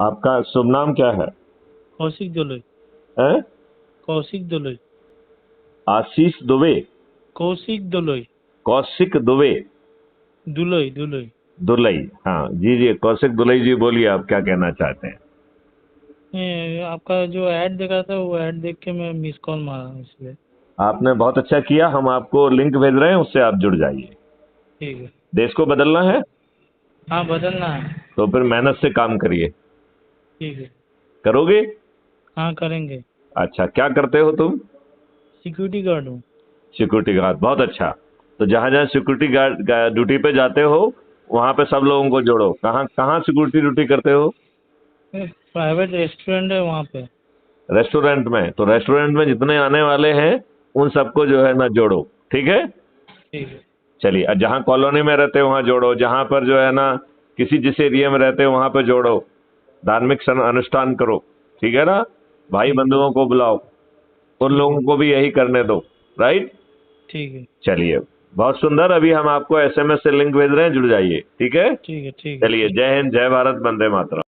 आपका शुभ नाम क्या है? कौशिक दुलई। हैं? कौशिक दुलई। आशीष दुबे? कौशिक दुलई। कौशिक दुबे? दुलई दुलई। दुलई। हाँ जी जी, कौशिक दुलई जी, बोलिए आप क्या कहना चाहते हैं? आपका जो ऐड देखा था वो ऐड देख के मैं मिस कॉल मारा इसलिए। आपने बहुत अच्छा किया, हम आपको लिंक भेज रहे हैं, उससे आप जुड़ जाइए। ठीक है। देश को बदलना है हाँ, बदलना है। तो फिर मेहनत से काम करिए। ठीक है। करोगे? हाँ, करेंगे। अच्छा, क्या करते हो तुम? सिक्योरिटी गार्ड हूँ। सिक्योरिटी गार्ड, बहुत अच्छा। तो जहां जहां सिक्योरिटी गार्ड ड्यूटी पे जाते हो वहां पे सब लोगों को जोड़ो। कहाँ कहाँ सिक्योरिटी ड्यूटी करते हो? प्राइवेट रेस्टोरेंट है वहाँ पे। रेस्टोरेंट में? तो रेस्टोरेंट में जितने आने वाले हैं उन सबको जो है ना जोड़ो। ठीक है? ठीक है। चलिए, और जहाँ कॉलोनी में रहते हो वहां जोड़ो, जहां पर जो है ना किसी जिस एरिया में रहते हो वहां पर जोड़ो। धार्मिक अनुष्ठान करो। ठीक है ना? भाई ठीक है। बंधुओं को बुलाओ, उन ठीक लोगों है। को भी यही करने दो। राइट? ठीक है। चलिए, बहुत सुंदर। अभी हम आपको एसएमएस से लिंक भेज रहे हैं, जुड़ जाइए। ठीक है? ठीक है। ठीक है। चलिए, जय हिंद, जय भारत, वंदे मातरम।